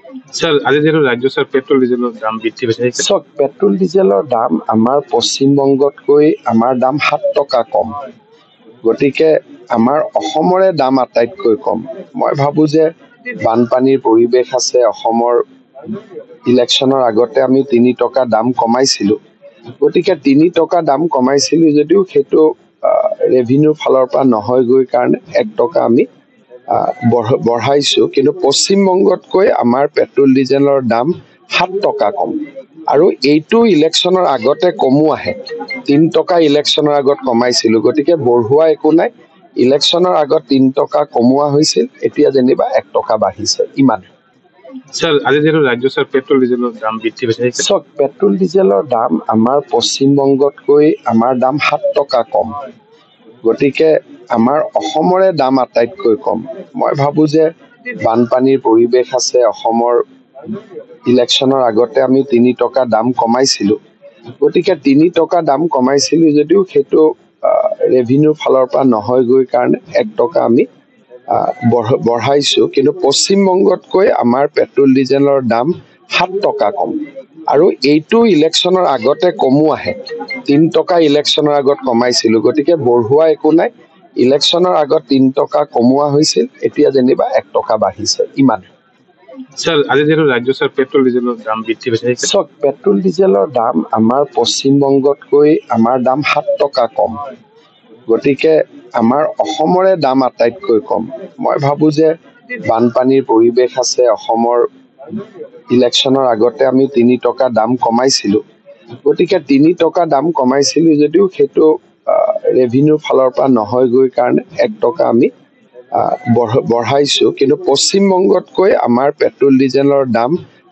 sir আজি যেহেতু ৰাজ্য স্যাৰ পেট্ৰোল ডিজেলেৰ দাম বৃদ্ধি পাইছে চাওক পেট্ৰল ডিজেলৰ দাম আমাৰ পশ্চিমবংগতকৈ আমাৰ দাম 7 টকা কম গতিকে আমাৰ অসমৰে দাম আটাইতকৈ কম মই ভাবো যে বানপানীৰ পৰিৱেশ আছে অসমৰ ইলেকশ্যনৰ আগতে আমি 3 টকা দাম কমাইছিলো গতিকে 3 টকা দাম কমাইছিলো যদিও সেইটো ৰেভিনিউ ফালৰ পৰা নহয় গৈ কাৰণে 1 টকা আমি বঢ়াইছো কিন্তু পশ্চিমবংগতকৈ আমাৰ পেট্ৰল ডিজেলৰ দাম 7 টকা কম আৰু এইটো ইলেকশ্যনৰ আগতে কমো আহে 3 টকা ইলেকশ্যনৰ আগত কমাইছিলো গতিকে বঢ়োৱা একো নাই ইলেকশ্যনৰ আগত 3 টকা কমোৱা হৈছিল এতিয়া যেনিবা 1 টকা বাঢ়িছে ইমান স্যাৰ আজি যেহেতু ৰাজ্য স্যাৰ পেট্ৰোল ডিজেলেৰ দাম বৃদ্ধি পাইছে চাওক পেট্ৰল ডিজেলৰ দাম আমাৰ পশ্চিমবংগতকৈ আমাৰ দাম 7 টকা কম গতিকে আমাৰ অসমৰে দাম আটাইতকৈ কম মই ভাবো যে বানপানীৰ পৰিৱেশ আছে অসমৰ ইলেকশ্যনৰ আগতে আমি 3 টকা দাম কমাইছিলো গতিকে 3 টকা দাম কমাইছিলো যদিও সেইটো ৰেভিনিউ ফালৰ পৰা নহয় গৈ কাৰণে 1 টকা আমি বঢ়াইছো কিন্তু পশ্চিমবংগতকৈ আমাৰ পেট্ৰল ডিজেলৰ দাম 7 টকা কম আৰু এইটো ইলেকশ্যনৰ আগতে কমো আহে 3 টকা ইলেকশ্যনৰ আগত কমাইছিলো গতিকে বঢ়োৱা একো নাই ইলেকশ্যনৰ আগত 3 টকা কমোৱা হৈছিল এতিয়া যেনিবা 1 টকা বাঢ়িছে ইমান স্যার আজি যেহেতু রাজ্য স্যার পেট্রোল ডিজেলের দাম বৃদ্ধি পাইছে চাওক পেট্ৰল ডিজেলৰ দাম আমাৰ পশ্চিমবংগতকৈ আমাৰ দাম 7 টকা কম গতিকে আমাৰ অসমৰে দাম আটাইতকৈ কম মই ভাবো যে বানপানীৰ পৰিৱেশ আছে অসমৰ ইলেকশ্যনৰ আগতে আমি 3 টকা দাম কমাইছিলো গতিকে 3 টকা দাম কমাইছিলো যদিও সেইটো ৰেভিনিউ ফালৰ পৰা নহয় গৈ কাৰণে 1 টকা আমি বঢ়াইছো কিন্তু পশ্চিমবংগতকৈ আমাৰ পেট্ৰল ডিজেলৰ দাম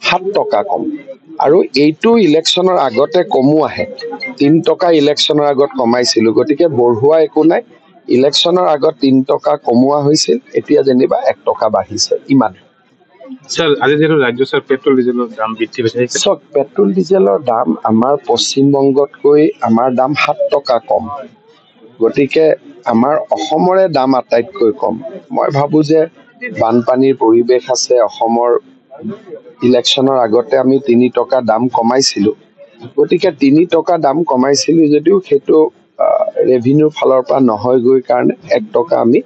7 টকা কম আৰু এইটো ইলেকশ্যনৰ আগতে কমো আহে 3 টকা ইলেকশ্যনৰ আগত কমাইছিলো গতিকে বঢ়োৱা একো নাই ইলেকশ্যনৰ আগত 3 টকা কমোৱা হৈছিল এতিয়া যেনিবা 1 টকা বাঢ়িছে ইমান স্যার আজি যেহেতু রাজ্য স্যার পেট্রোল ডিজেলের দাম বৃদ্ধি পাইছে চাওক পেট্ৰল ডিজেলৰ দাম আমাৰ পশ্চিমবংগতকৈ আমাৰ দাম 7 টকা কম গতিকে আমাৰ অসমৰে দাম আটাইতকৈ কম মই ভাবো যে বানপানীৰ পৰিৱেশ আছে অসমৰ ইলেকশ্যনৰ আগতে আমি 3 টকা দাম কমাইছিলো গতিকে 3 টকা দাম কমাইছিলো যদিও সেইটো ৰেভিনিউ ফালৰ পৰা নহয় গৈ কাৰণে 1 টকা আমি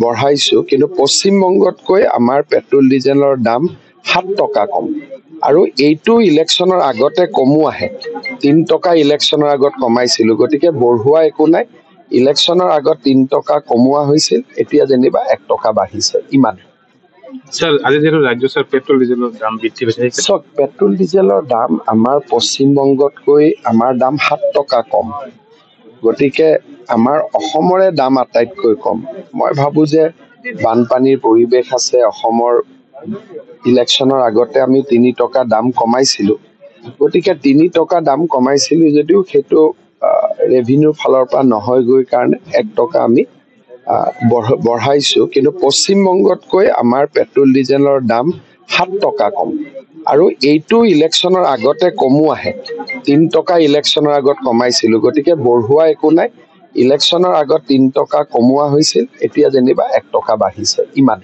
বঢ়াইছো কিন্তু পশ্চিমবংগতকৈ আমাৰ পেট্ৰল ডিজেলৰ দাম 7 টকা কম আৰু এইটো ইলেকশ্যনৰ আগতে কমো আহে 3 টকা ইলেকশ্যনৰ আগত কমাইছিলো গতিকে বঢ়োৱা একো নাই ইলেকশ্যনৰ আগত 3 টকা কমোৱা হৈছিল এতিয়া যেনিবা 1 টকা বাঢ়িছে ইমান স্যার আজি যেহেতু রাজ্য স্যার পেট্রোল ডিজেলের দাম বৃদ্ধি পাইছে চাওক পেট্ৰল ডিজেলৰ দাম আমাৰ পশ্চিমবংগতকৈ আমাৰ দাম 7 টকা কম গতিকে আমাৰ অসমৰে দাম আটাইতকৈ কম মই ভাবো যে বানপানীৰ পৰিৱেশ আছে অসমৰ ইলেকশ্যনৰ আগতে আমি 3 টকা দাম কমাইছিলো গতিকে 3 টকা দাম কমাইছিলো যদিও সেইটো ৰেভিনিউ ফালৰ পৰা নহয় গৈ কাৰণে 1 টকা আমি বঢ়াইছো কিন্তু পশ্চিমবংগতকৈ আমাৰ পেট্ৰল ডিজেলৰ দাম 7 টকা কম আৰু এইটো ইলেকশ্যনৰ আগতে কমো আহে 3 টকা ইলেকশ্যনৰ আগত কমাইছিলো গতিকে বঢ়োৱা একো নাই ইলেকশ্যনৰ আগত 3 টকা কমোৱা হৈছিল এতিয়া যেনিবা 1 টকা বাঢ়িছে ইমান